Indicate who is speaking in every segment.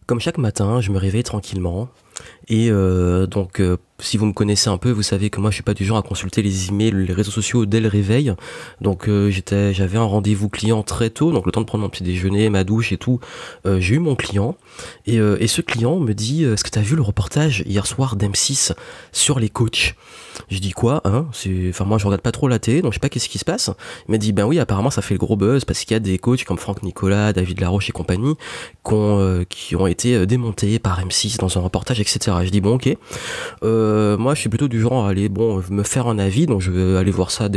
Speaker 1: Comme chaque matin, je me réveille tranquillement. Et si vous me connaissez un peu, vous savez que moi je suis pas du genre à consulter les emails, les réseaux sociaux dès le réveil. J'avais un rendez-vous client très tôt, donc le temps de prendre mon petit déjeuner, ma douche et tout. J'ai eu mon client et ce client me dit est-ce que tu as vu le reportage hier soir d'M6 sur les coachs? Je dis quoi hein? Moi je regarde pas trop la télé, donc je sais pas qu'est-ce qui se passe. Il m'a dit ben oui, apparemment ça fait le gros buzz parce qu'il y a des coachs comme Franck Nicolas, David Laroche et compagnie qui ont été démontés par M6 dans un reportage, etc. Je dis bon ok. Moi je suis plutôt du genre à aller me faire un avis, donc je vais aller voir ça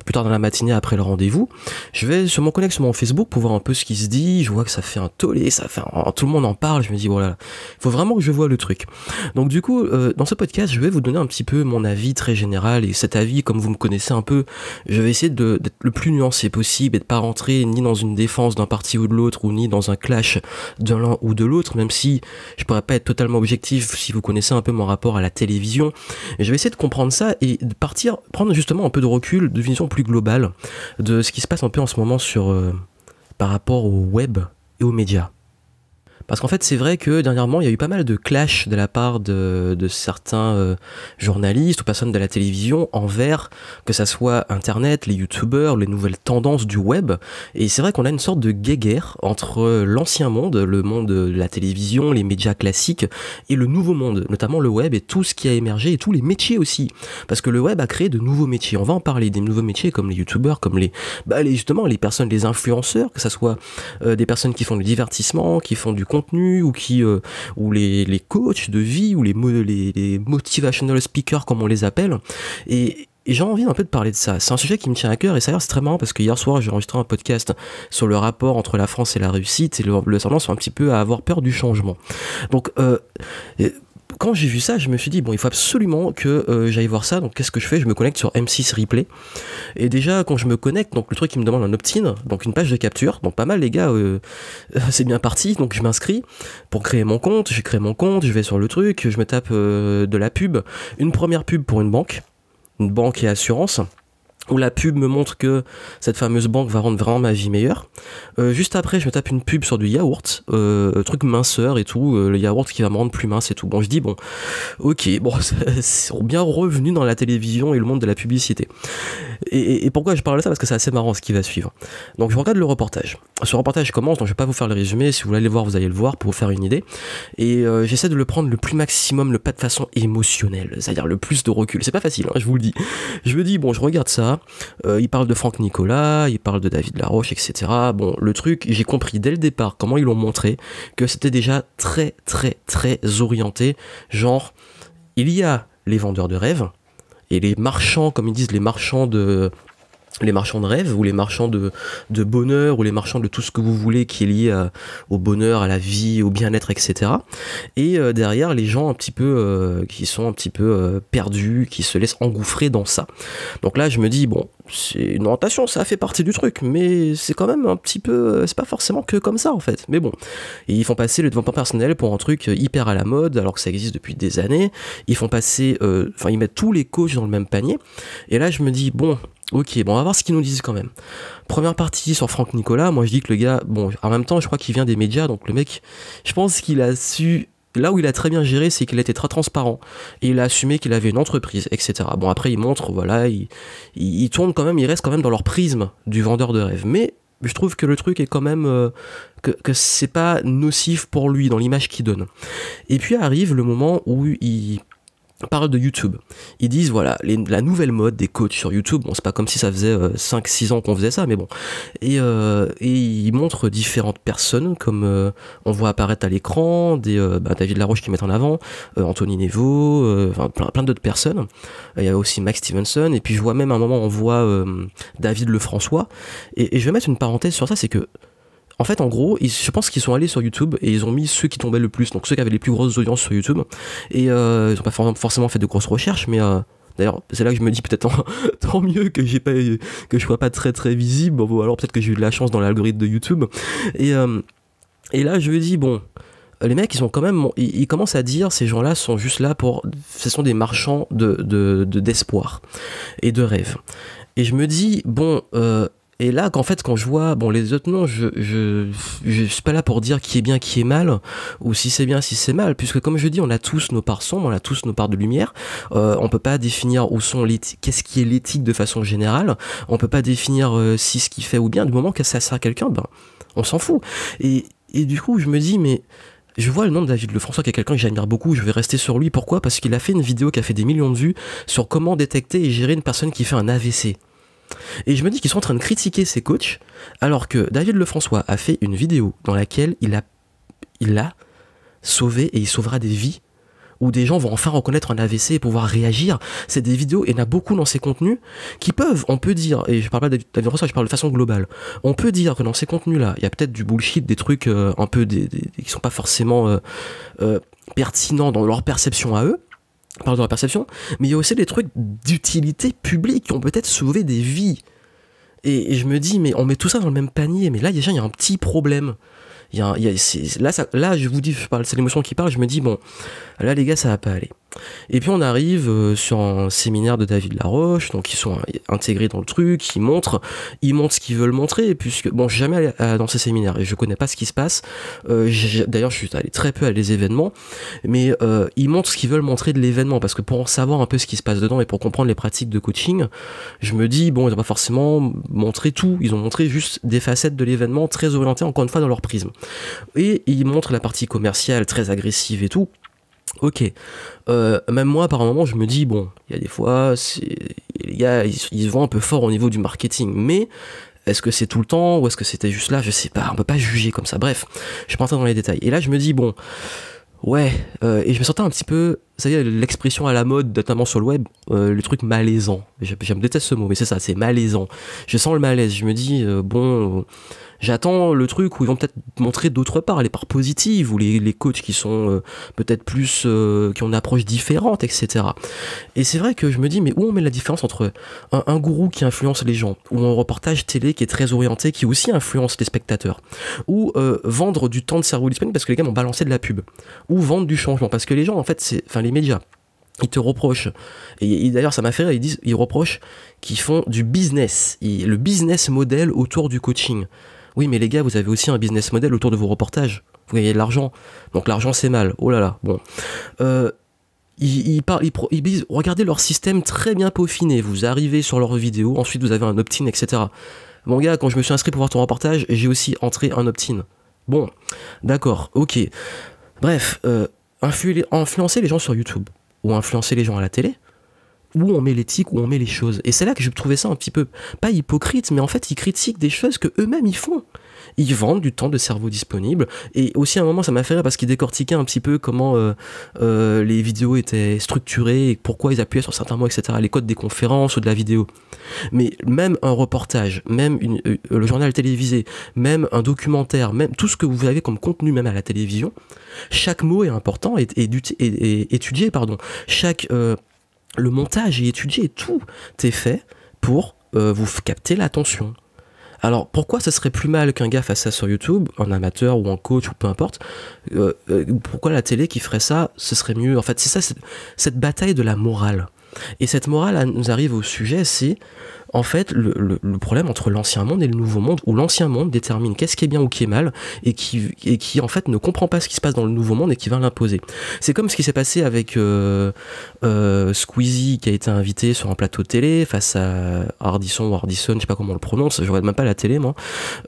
Speaker 1: plus tard dans la matinée après le rendez-vous. Je vais connecter sur mon Facebook pour voir un peu ce qui se dit. Je vois que ça fait un tollé, tout le monde en parle. Je me dis voilà, il faut vraiment que je vois le truc. Donc du coup, dans ce podcast, je vais vous donner un petit peu mon avis très général, et cet avis, comme vous me connaissez un peu, je vais essayer d'être le plus nuancé possible et de pas rentrer ni dans une défense d'un parti ou de l'autre, ou ni dans un clash de l'un ou de l'autre, même si je pourrais pas être totalement objectif si vous connaissez un peu mon rapport à la télévision. Et je vais essayer de comprendre ça et de prendre justement un peu de recul, de vision plus globale de ce qui se passe un peu en ce moment par rapport au web et aux médias. Parce qu'en fait, c'est vrai que dernièrement, il y a eu pas mal de clash de la part de certains journalistes ou personnes de la télévision envers, que ça soit Internet, les youtubeurs, les nouvelles tendances du web. Et c'est vrai qu'on a une sorte de guéguerre entre l'ancien monde, le monde de la télévision, les médias classiques, et le nouveau monde, notamment le web et tout ce qui a émergé, et tous les métiers aussi. Parce que le web a créé de nouveaux métiers. On va en parler des nouveaux métiers comme les youtubeurs, comme justement les personnes, les influenceurs, que ça soit des personnes qui font du divertissement, qui font du contenu, ou les coachs de vie, ou les motivational speakers comme on les appelle, et j'ai envie un peu de parler de ça. C'est un sujet qui me tient à cœur, et ça a l'air c'est très marrant parce que hier soir j'ai enregistré un podcast sur le rapport entre la France et la réussite, et le tendance un petit peu à avoir peur du changement. Donc quand j'ai vu ça, je me suis dit, il faut absolument que j'aille voir ça. Donc qu'est-ce que je fais? Je me connecte sur M6 Replay. Et déjà, quand je me connecte, donc le truc, il me demande un opt-in, donc une page de capture. Donc pas mal, les gars, c'est bien parti. Donc je m'inscris pour créer mon compte. J'ai créé mon compte, je vais sur le truc, je me tape de la pub. Une première pub pour une banque et assurance, où la pub me montre que cette fameuse banque va rendre vraiment ma vie meilleure. Juste après, je me tape une pub sur du yaourt, truc minceur et tout, le yaourt qui va me rendre plus mince et tout. Bon, je dis c'est bien revenu dans la télévision et le monde de la publicité. Et pourquoi je parle de ça? Parce que c'est assez marrant ce qui va suivre. Donc je regarde le reportage. Ce reportage commence, donc je vais pas vous faire le résumé. Si vous voulez aller le voir, vous allez le voir pour vous faire une idée. Et j'essaie de le prendre le plus maximum, pas de façon émotionnelle, c'est-à-dire le plus de recul. C'est pas facile, hein, je vous le dis. Je me dis, je regarde ça. Il parle de Franck Nicolas, il parle de David Laroche, etc. Bon, le truc, j'ai compris dès le départ comment ils l'ont montré, que c'était déjà très très très orienté. Genre, il y a les vendeurs de rêves et les marchands, comme ils disent, les marchands de rêve, ou les marchands de bonheur, ou les marchands de tout ce que vous voulez qui est lié au bonheur, à la vie, au bien-être, etc. Et derrière, les gens un petit peu qui sont un petit peu perdus, qui se laissent engouffrer dans ça. Donc là, je me dis, c'est une orientation, ça fait partie du truc, mais c'est quand même un petit peu, c'est pas forcément que comme ça en fait. Mais bon, et ils font passer le développement personnel pour un truc hyper à la mode, alors que ça existe depuis des années. Ils font passer, ils mettent tous les coachs dans le même panier. Et là, je me dis, ok, on va voir ce qu'ils nous disent quand même. Première partie sur Franck Nicolas, moi je dis que le gars, en même temps je crois qu'il vient des médias, donc le mec, je pense qu'il a su, là où il a très bien géré, c'est qu'il a été très transparent, et il a assumé qu'il avait une entreprise, etc. Bon après il montre, voilà, il tourne quand même, il reste quand même dans leur prisme du vendeur de rêve, mais je trouve que le truc est quand même, que c'est pas nocif pour lui dans l'image qu'il donne. Et puis arrive le moment où il parle de YouTube. Ils disent voilà, la nouvelle mode des coachs sur YouTube. C'est pas comme si ça faisait 5-6 ans qu'on faisait ça, mais bon. Et ils montrent différentes personnes, comme on voit apparaître à l'écran, David Laroche qui met en avant, Anthony Nevo, plein d'autres personnes. Il y a aussi Max Stevenson, et puis je vois même à un moment on voit David Lefrançois. Et je vais mettre une parenthèse sur ça, c'est que en fait, en gros, je pense qu'ils sont allés sur YouTube et ils ont mis ceux qui tombaient le plus, donc ceux qui avaient les plus grosses audiences sur YouTube. Et ils n'ont pas forcément fait de grosses recherches, mais d'ailleurs, c'est là que je me dis peut-être tant mieux que je sois pas très très visible, ou alors peut-être que j'ai eu de la chance dans l'algorithme de YouTube. Et là, je me dis les mecs, ils ont quand même, ils commencent à dire, ces gens-là sont juste là ce sont des marchands d'espoir et de rêve. Et je me dis Et là, qu'en fait, quand je vois, bon, les autres noms, je suis pas là pour dire qui est bien, qui est mal, ou si c'est bien, si c'est mal, puisque comme je dis, on a tous nos parts sombres, on a tous nos parts de lumière. On peut pas définir où sont qu'est-ce qui est l'éthique de façon générale. On peut pas définir si ce qui fait ou bien. Du moment que ça sert à quelqu'un, ben, on s'en fout. Et du coup, je me dis, mais je vois le nom de David Lefrançois, qui est quelqu'un que j'admire beaucoup, je vais rester sur lui. Pourquoi ? Parce qu'il a fait une vidéo qui a fait des millions de vues sur comment détecter et gérer une personne qui fait un AVC. Et je me dis qu'ils sont en train de critiquer ces coachs, alors que David Lefrançois a fait une vidéo dans laquelle il a sauvé et il sauvera des vies, où des gens vont enfin reconnaître un AVC et pouvoir réagir. C'est des vidéos, et il y en a beaucoup dans ces contenus, qui peuvent, on peut dire, et je parle pas de David Lefrançois, je parle de façon globale, on peut dire que dans ces contenus-là, il y a peut-être du bullshit, des trucs un peu qui sont pas forcément pertinents dans leur perception à eux, pardon, la perception, mais il y a aussi des trucs d'utilité publique qui ont peut-être sauvé des vies. Et je me dis, mais on met tout ça dans le même panier, mais là, déjà, il y a un petit problème. Là, je vous dis, c'est l'émotion qui parle, je me dis, bon, là, les gars, ça va pas aller. Et puis on arrive sur un séminaire de David Laroche, donc ils sont intégrés dans le truc, ils montrent ce qu'ils veulent montrer, puisque, bon, je suis jamais allé dans ces séminaires, et je connais pas ce qui se passe, d'ailleurs je suis allé très peu à des événements, mais ils montrent ce qu'ils veulent montrer de l'événement, parce que pour savoir un peu ce qui se passe dedans, et pour comprendre les pratiques de coaching, je me dis, bon, ils n'ont pas forcément montré tout, ils ont montré juste des facettes de l'événement, très orientées, encore une fois, dans leur prisme. Et ils montrent la partie commerciale, très agressive et tout. Ok, même moi par un moment je me dis bon, il y a des fois les gars ils se vont un peu fort au niveau du marketing, mais est-ce que c'est tout le temps ou est-ce que c'était juste là, je sais pas, on peut pas juger comme ça, bref, je vais pas entrer dans les détails. Et là je me dis bon, ouais, et je me sentais un petit peu, ça y est, l'expression à la mode, notamment sur le web, le truc malaisant, je déteste ce mot, mais c'est ça, c'est malaisant, je sens le malaise, je me dis bon... J'attends le truc où ils vont peut-être montrer d'autres parts, les parts positives, ou les coachs qui sont peut-être plus, qui ont une approche différente, etc. Et c'est vrai que je me dis, mais où on met la différence entre un gourou qui influence les gens, ou un reportage télé qui est très orienté, qui aussi influence les spectateurs, ou vendre du temps de cerveau disponible parce que les gars m'ont balancé de la pub, ou vendre du changement, parce que les gens, en fait, les médias, ils te reprochent, et d'ailleurs ça m'a fait rire, ils reprochent qu'ils font du business, le business model autour du coaching. Oui, mais les gars, vous avez aussi un business model autour de vos reportages. Vous gagnez de l'argent. Donc l'argent, c'est mal. Oh là là. Bon. Ils disent, regardez leur système très bien peaufiné. Vous arrivez sur leur vidéo, ensuite vous avez un opt-in, etc. Mon gars, quand je me suis inscrit pour voir ton reportage, j'ai aussi entré un opt-in. Bon, d'accord, ok. Bref, influencer les gens sur YouTube, ou influencer les gens à la télé, où on met l'éthique, où on met les choses. Et c'est là que je trouvais ça un petit peu, pas hypocrite, mais en fait, ils critiquent des choses que eux-mêmes ils font. Ils vendent du temps de cerveau disponible. Et aussi, à un moment, ça m'a fait rire parce qu'ils décortiquaient un petit peu comment les vidéos étaient structurées et pourquoi ils appuyaient sur certains mots, etc. Les codes des conférences ou de la vidéo. Mais même un reportage, même le journal télévisé, même un documentaire, même tout ce que vous avez comme contenu, même à la télévision, chaque mot est important et étudié, pardon. Le montage est étudié, tout est fait pour vous capter l'attention. Alors pourquoi ça serait plus mal qu'un gars fasse ça sur YouTube, un amateur ou un coach ou peu importe, pourquoi la télé qui ferait ça, ce serait mieux? En fait c'est ça, cette bataille de la morale. Et cette morale nous arrive au sujet, c'est en fait le problème entre l'ancien monde et le nouveau monde, où l'ancien monde détermine qu'est-ce qui est bien ou qui est mal, et qui en fait ne comprend pas ce qui se passe dans le nouveau monde et qui va l'imposer. C'est comme ce qui s'est passé avec Squeezie, qui a été invité sur un plateau de télé face à Hardison, je sais pas comment on le prononce, je regarde même pas la télé moi,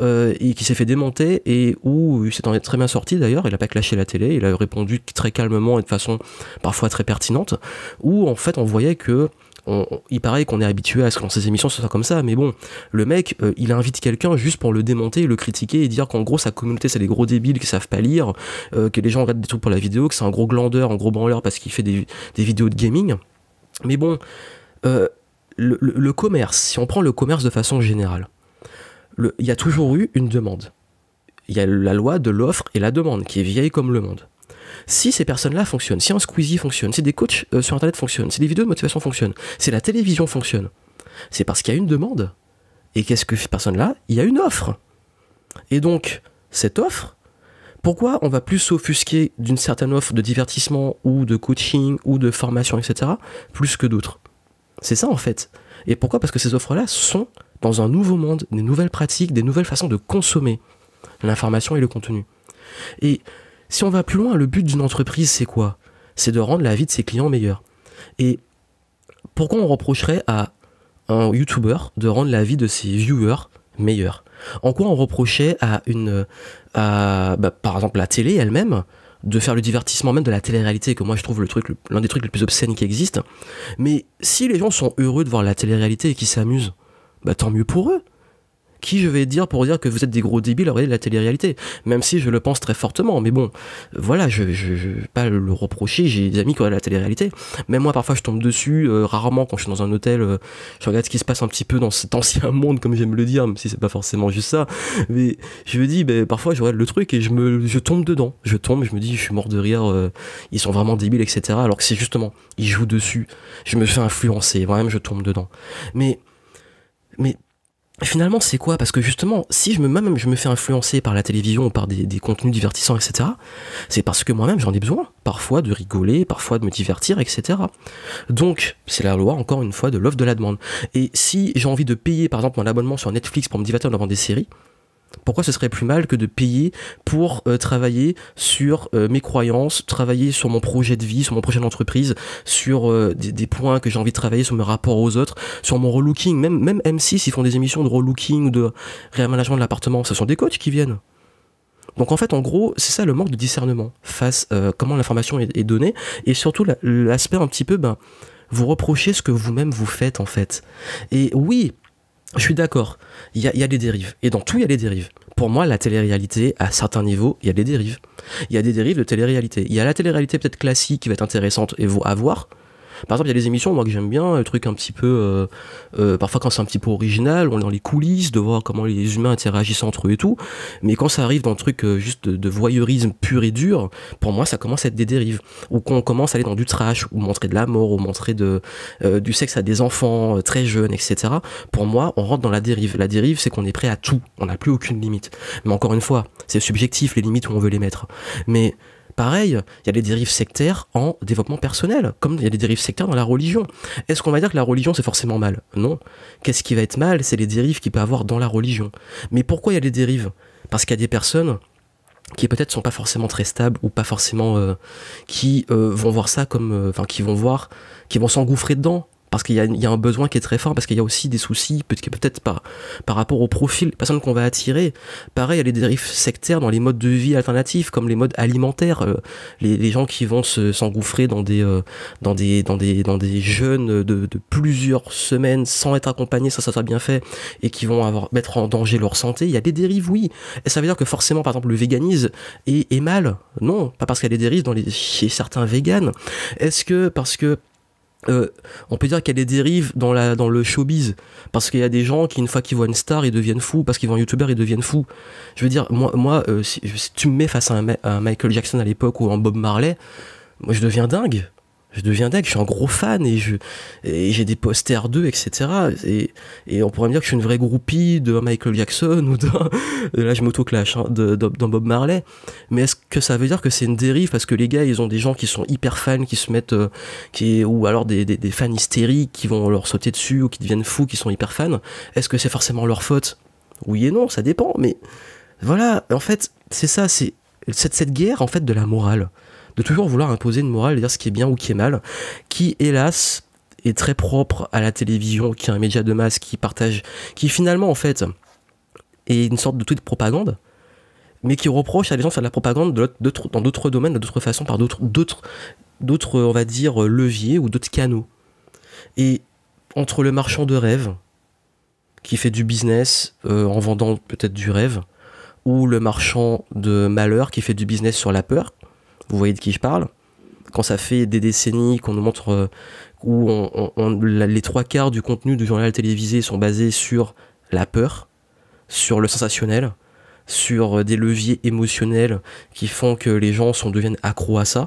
Speaker 1: et qui s'est fait démonter, et où il s'est très bien sorti d'ailleurs, il a pas clashé la télé, il a répondu très calmement et de façon parfois très pertinente, où en fait on voyait que il paraît qu'on est habitué à ce que dans ces émissions ce soit comme ça, mais bon, le mec il invite quelqu'un juste pour le démonter, le critiquer et dire qu'en gros sa communauté c'est des gros débiles qui savent pas lire, que les gens regardent des trucs pour la vidéo, que c'est un gros glandeur, un gros branleur parce qu'il fait des vidéos de gaming. Mais bon, le commerce, si on prend le commerce de façon générale, il y a toujours eu une demande. Il y a la loi de l'offre et la demande qui est vieille comme le monde. Si ces personnes-là fonctionnent, si un Squeezie fonctionne, si des coachs sur internet fonctionnent, si des vidéos de motivation fonctionnent, si la télévision fonctionne, c'est parce qu'il y a une demande. Et qu'est-ce que ces personnes-là? Il y a une offre. Et donc, cette offre, pourquoi on va plus s'offusquer d'une certaine offre de divertissement ou de coaching ou de formation, etc., plus que d'autres? C'est ça en fait. Et pourquoi? Parce que ces offres-là sont dans un nouveau monde, des nouvelles pratiques, des nouvelles façons de consommer l'information et le contenu. Et si on va plus loin, le but d'une entreprise, c'est quoi? C'est de rendre la vie de ses clients meilleure. Et pourquoi on reprocherait à un YouTuber de rendre la vie de ses viewers meilleure? En quoi on reprochait par exemple, la télé elle-même, de faire le divertissement même de la télé-réalité, que moi je trouve l'un des trucs les plus obscènes qui existent. Mais si les gens sont heureux de voir la télé-réalité et qu'ils s'amusent, tant mieux pour eux. Qui je vais dire pour dire que vous êtes des gros débiles à regarder la télé-réalité, même si je le pense très fortement, mais bon, voilà, je vais pas le reprocher, j'ai des amis qui regardent la télé-réalité, même moi parfois je tombe dessus, rarement quand je suis dans un hôtel, je regarde ce qui se passe un petit peu dans cet ancien monde, comme j'aime le dire, même si c'est pas forcément juste ça, mais je me dis, parfois je regarde le truc et je tombe dedans, je me dis, je suis mort de rire, ils sont vraiment débiles, etc., alors que c'est justement, ils jouent dessus, je me fais influencer, moi-même je tombe dedans, mais finalement, c'est quoi? Parce que justement, si je me fais influencer par la télévision ou par des contenus divertissants, etc., c'est parce que moi-même, j'en ai besoin. Parfois de rigoler, parfois de me divertir, etc. Donc, c'est la loi, encore une fois, de l'offre de la demande. Et si j'ai envie de payer, par exemple, mon abonnement sur Netflix pour me divertir devant des séries, pourquoi ce serait plus mal que de payer pour travailler sur mes croyances, travailler sur mon projet de vie, sur mon projet d'entreprise, sur des points que j'ai envie de travailler, sur mes rapports aux autres, sur mon relooking, même M6 ils font des émissions de relooking ou de réaménagement de l'appartement, ce sont des coachs qui viennent. Donc en fait, en gros, c'est ça le manque de discernement face comment l'information est donnée, et surtout l'aspect un petit peu, vous reprochez ce que vous-même vous faites en fait. Et oui, je suis d'accord, il y a des dérives. Et dans tout, il y a des dérives. Pour moi, la télé-réalité, à certains niveaux, il y a des dérives. Il y a des dérives de télé-réalité. Il y a la télé-réalité peut-être classique qui va être intéressante et à voir. Par exemple, il y a des émissions, moi, que j'aime bien, le truc un petit peu... parfois, quand c'est un petit peu original, on est dans les coulisses, de voir comment les humains interagissent entre eux et tout. Mais quand ça arrive dans le truc juste de voyeurisme pur et dur, pour moi, ça commence à être des dérives. Ou qu'on commence à aller dans du trash, ou montrer de la mort, ou montrer du sexe à des enfants très jeunes, etc. Pour moi, on rentre dans la dérive. La dérive, c'est qu'on est prêt à tout. On n'a plus aucune limite. Mais encore une fois, c'est subjectif, les limites où on veut les mettre. Mais... pareil, il y a des dérives sectaires en développement personnel, comme il y a des dérives sectaires dans la religion. Est-ce qu'on va dire que la religion c'est forcément mal? Non. Qu'est-ce qui va être mal? C'est les dérives qu'il peut y avoir dans la religion. Mais pourquoi il y a des dérives? Parce qu'il y a des personnes qui peut-être sont pas forcément très stables ou pas forcément qui vont voir ça comme qui vont s'engouffrer dedans. Parce qu'il y a un besoin qui est très fort, parce qu'il y a aussi des soucis, peut-être par rapport au profil des personnes qu'on va attirer. Pareil, il y a les dérives sectaires dans les modes de vie alternatifs, comme les modes alimentaires. Les gens qui vont s'engouffrer dans des jeûnes de plusieurs semaines sans être accompagnés, ça soit bien fait, et qui vont mettre en danger leur santé. Il y a des dérives, oui. Et ça veut dire que forcément, par exemple, le véganisme est mal? Non, pas parce qu'il y a des dérives chez certains véganes. Est-ce que parce que on peut dire qu'il y a des dérives dans le showbiz, parce qu'il y a des gens qui, une fois qu'ils voient une star, ils deviennent fous, parce qu'ils voient un youtubeur, ils deviennent fous. Je veux dire, moi si tu me mets face à un Michael Jackson à l'époque ou un Bob Marley, moi je deviens dingue. Je suis un gros fan et j'ai des posters d'eux, etc. Et on pourrait me dire que je suis une vraie groupie de Michael Jackson ou là je m'auto-clash, d'un Bob Marley. Mais est-ce que ça veut dire que c'est une dérive parce que les gars ils ont des gens qui sont hyper fans, qui se mettent, ou alors des fans hystériques qui vont leur sauter dessus ou qui deviennent fous, qui sont hyper fans? Est-ce que c'est forcément leur faute? Oui et non, ça dépend. Mais voilà, en fait, c'est ça, c'est cette guerre en fait de la morale. De toujours vouloir imposer une morale, de dire ce qui est bien ou qui est mal, qui hélas est très propre à la télévision, qui est un média de masse qui finalement en fait est une sorte de tweet de propagande, mais qui reproche à des gens de faire de la propagande dans d'autres domaines, de d'autres façons, par d'autres on va dire leviers ou d'autres canaux. Et entre le marchand de rêve qui fait du business en vendant peut-être du rêve, ou le marchand de malheur qui fait du business sur la peur. Vous voyez de qui je parle? Quand ça fait des décennies qu'on nous montre où les 3/4 du contenu du journal télévisé sont basés sur la peur, sur le sensationnel, sur des leviers émotionnels qui font que les gens deviennent accros à ça.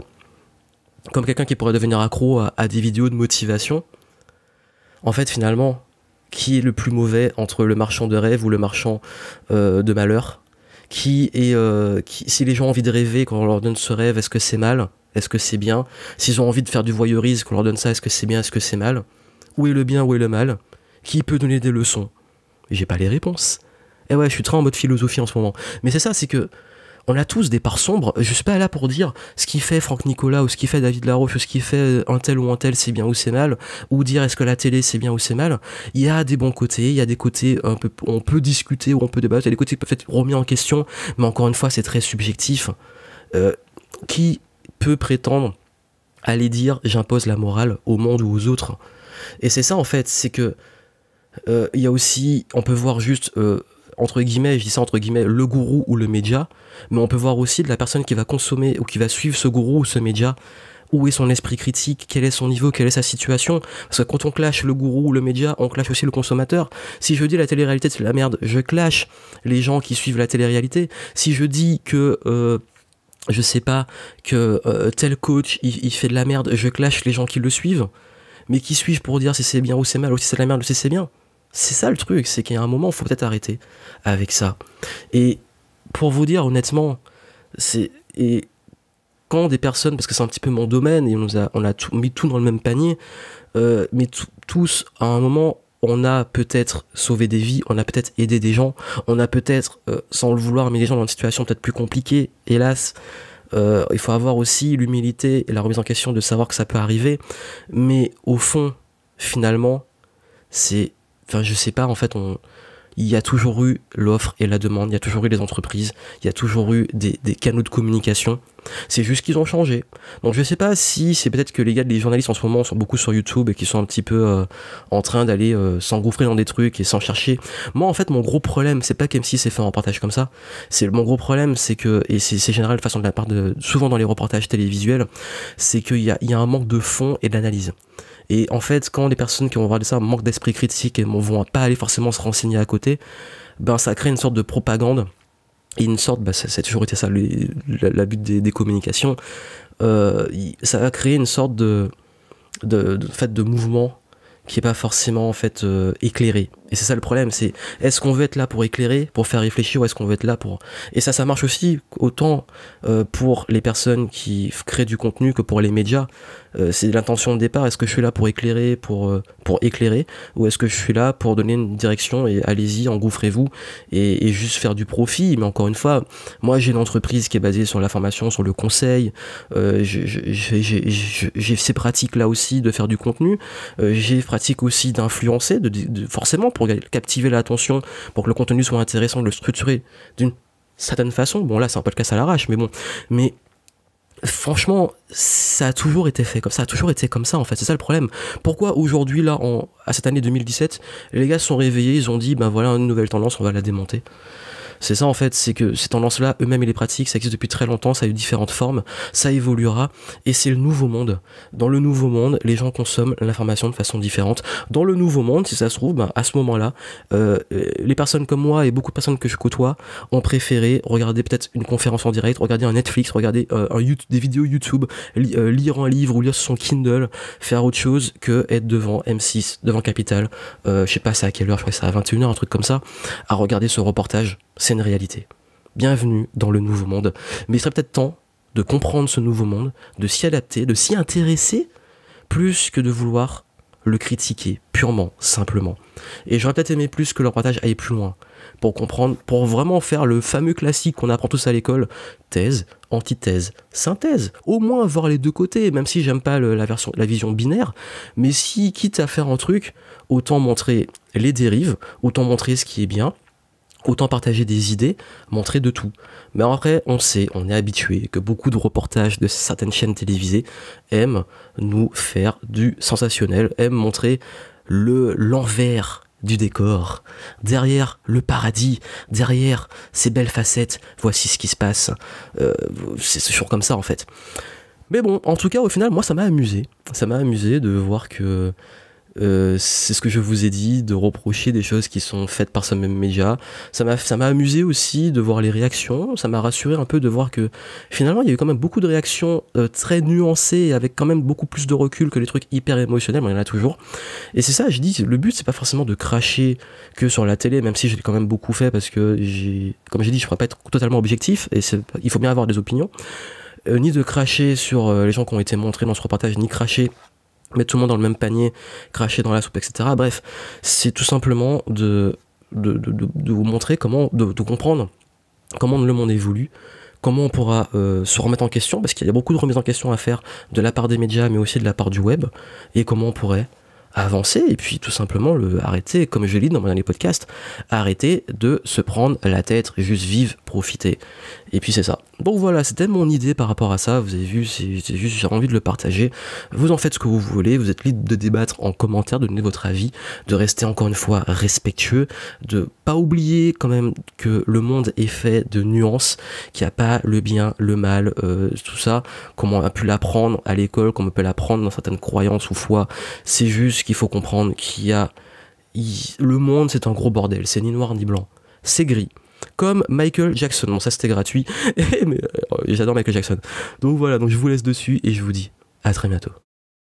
Speaker 1: Comme quelqu'un qui pourrait devenir accro à des vidéos de motivation. En fait, finalement, qui est le plus mauvais entre le marchand de rêve ou le marchand de malheur? Si les gens ont envie de rêver, qu'on leur donne ce rêve, est-ce que c'est mal? Est-ce que c'est bien? S'ils ont envie de faire du voyeurisme, qu'on leur donne ça, est-ce que c'est bien? Est-ce que c'est mal? Où est le bien? Où est le mal? Qui peut donner des leçons? j'ai pas les réponses. Et ouais, je suis très en mode philosophie en ce moment. Mais c'est ça, c'est que on a tous des parts sombres. Je suis pas là pour dire ce qu'il fait Franck Nicolas ou ce qu'il fait David Laroche ou ce qu'il fait un tel ou un tel c'est bien ou c'est mal, ou dire est-ce que la télé c'est bien ou c'est mal. Il y a des bons côtés, il y a des côtés un peu on peut discuter ou on peut débattre, il y a des côtés qui peuvent être remis en question, mais encore une fois c'est très subjectif. Qui peut prétendre aller dire j'impose la morale au monde ou aux autres? Et c'est ça en fait, c'est que il y a aussi, on peut voir juste entre guillemets, je dis ça entre guillemets, le gourou ou le média, mais on peut voir aussi de la personne qui va consommer ou qui va suivre ce gourou ou ce média, où est son esprit critique, quel est son niveau, quelle est sa situation. Parce que quand on clash le gourou ou le média, on clash aussi le consommateur. Si je dis la télé-réalité c'est de la merde, je clash les gens qui suivent la télé-réalité. Si je dis que je sais pas, que tel coach il fait de la merde, je clash les gens qui le suivent. Mais qui suis-je pour dire si c'est bien ou c'est mal, ou si c'est de la merde ou si c'est bien? C'est ça le truc, c'est qu'il y a un moment, il faut peut-être arrêter avec ça. Et pour vous dire honnêtement, et quand des personnes, parce que c'est un petit peu mon domaine, et on a mis tout dans le même panier, mais tous, à un moment, on a peut-être sauvé des vies, on a peut-être aidé des gens, on a peut-être, sans le vouloir, mis des gens dans une situation peut-être plus compliquée, hélas. Il faut avoir aussi l'humilité et la remise en question de savoir que ça peut arriver, mais au fond, finalement, je sais pas, en fait, il y a toujours eu l'offre et la demande, il y a toujours eu les entreprises, il y a toujours eu des canaux de communication. C'est juste qu'ils ont changé. Donc je sais pas si c'est peut-être que les journalistes en ce moment sont beaucoup sur YouTube et qui sont un petit peu en train d'aller s'engouffrer dans des trucs et sans chercher. Moi en fait mon gros problème, c'est pas qu'M6 s'est fait un reportage comme ça. Mon gros problème c'est que, et c'est général de façon de la part de, souvent dans les reportages télévisuels, c'est qu'il y a un manque de fond et d'analyse. Et en fait, quand les personnes qui vont voir ça manquent d'esprit critique et vont pas aller forcément se renseigner à côté, ben ça crée une sorte de propagande et une sorte, ça a toujours été ça la but des communications, ça va créer une sorte de mouvement qui est pas forcément en fait éclairé. Et c'est ça le problème, c'est est-ce qu'on veut être là pour éclairer, pour faire réfléchir, ou est-ce qu'on veut être là pour... Et ça marche aussi autant pour les personnes qui créent du contenu que pour les médias. C'est l'intention de départ, est-ce que je suis là pour éclairer, pour éclairer, ou est-ce que je suis là pour donner une direction et allez-y, engouffrez-vous et juste faire du profit. Mais encore une fois, moi j'ai une entreprise qui est basée sur la formation, sur le conseil, j'ai ces pratiques là aussi de faire du contenu, j'ai pratique aussi d'influencer, forcément pour captiver l'attention, pour que le contenu soit intéressant, de le structurer d'une certaine façon. Bon là c'est un podcast à l'arrache, mais bon, mais franchement, ça a toujours été fait comme ça, ça a toujours été comme ça en fait, c'est ça le problème. Pourquoi aujourd'hui là, à cette année 2017, les gars se sont réveillés, ils ont dit ben voilà une nouvelle tendance, on va la démonter. C'est ça en fait, c'est que ces tendances-là, eux-mêmes ils les pratiquent, ça existe depuis très longtemps, ça a eu différentes formes, ça évoluera, et c'est le nouveau monde. Dans le nouveau monde, les gens consomment l'information de façon différente. Dans le nouveau monde, si ça se trouve, à ce moment-là, les personnes comme moi et beaucoup de personnes que je côtoie ont préféré regarder peut-être une conférence en direct, regarder un Netflix, regarder des vidéos YouTube, lire un livre ou lire sur son Kindle, faire autre chose que être devant M6, devant Capital, je sais pas c'est à quelle heure, je crois que c'est à 21h, un truc comme ça, à regarder ce reportage. C'est une réalité. Bienvenue dans le nouveau monde. Mais il serait peut-être temps de comprendre ce nouveau monde, de s'y adapter, de s'y intéresser, plus que de vouloir le critiquer, purement, simplement. Et j'aurais peut-être aimé plus que le reportage aille plus loin, pour comprendre, pour vraiment faire le fameux classique qu'on apprend tous à l'école, thèse, antithèse, synthèse. Au moins voir les deux côtés, même si j'aime pas la vision binaire, mais si, quitte à faire un truc, autant montrer les dérives, autant montrer ce qui est bien, autant partager des idées, montrer de tout. Mais après, on est habitué que beaucoup de reportages de certaines chaînes télévisées aiment nous faire du sensationnel, aiment montrer l'envers du décor, derrière le paradis, derrière ces belles facettes, voici ce qui se passe. C'est toujours comme ça en fait. Mais bon, en tout cas, au final, moi ça m'a amusé. Ça m'a amusé de voir que c'est ce que je vous ai dit, de reprocher des choses qui sont faites par ce même média. Ça m'a amusé aussi de voir les réactions, ça m'a rassuré un peu de voir que finalement il y a eu quand même beaucoup de réactions très nuancées, avec quand même beaucoup plus de recul que les trucs hyper émotionnels, mais il y en a toujours. Et c'est ça, je dis, le but c'est pas forcément de cracher que sur la télé, même si je l'ai quand même beaucoup fait parce que comme j'ai dit, je pourrais pas être totalement objectif, et il faut bien avoir des opinions, ni de cracher sur les gens qui ont été montrés dans ce reportage, ni cracher, mettre tout le monde dans le même panier, cracher dans la soupe, etc. Bref, c'est tout simplement de de vous montrer comment, de comprendre comment le monde évolue, comment on pourra se remettre en question, parce qu'il y a beaucoup de remises en question à faire de la part des médias, mais aussi de la part du web, et comment on pourrait avancer, et puis tout simplement arrêter, comme je l'ai dit dans mon dernier podcast, arrêter de se prendre la tête, juste vivre, profiter. Et puis c'est ça. Donc voilà, c'était mon idée par rapport à ça, vous avez vu, c'est juste, j'ai envie de le partager. Vous en faites ce que vous voulez, vous êtes libre de débattre en commentaire, de donner votre avis, de rester encore une fois respectueux, de pas oublier quand même que le monde est fait de nuances, qu'il n'y a pas le bien, le mal, tout ça, comme on a pu l'apprendre à l'école, comme on peut l'apprendre dans certaines croyances ou foi. C'est juste qu'il faut comprendre le monde, c'est un gros bordel, c'est ni noir ni blanc, c'est gris. Comme Michael Jackson, bon ça c'était gratuit, mais j'adore Michael Jackson. Donc voilà, donc je vous laisse dessus et je vous dis à très bientôt.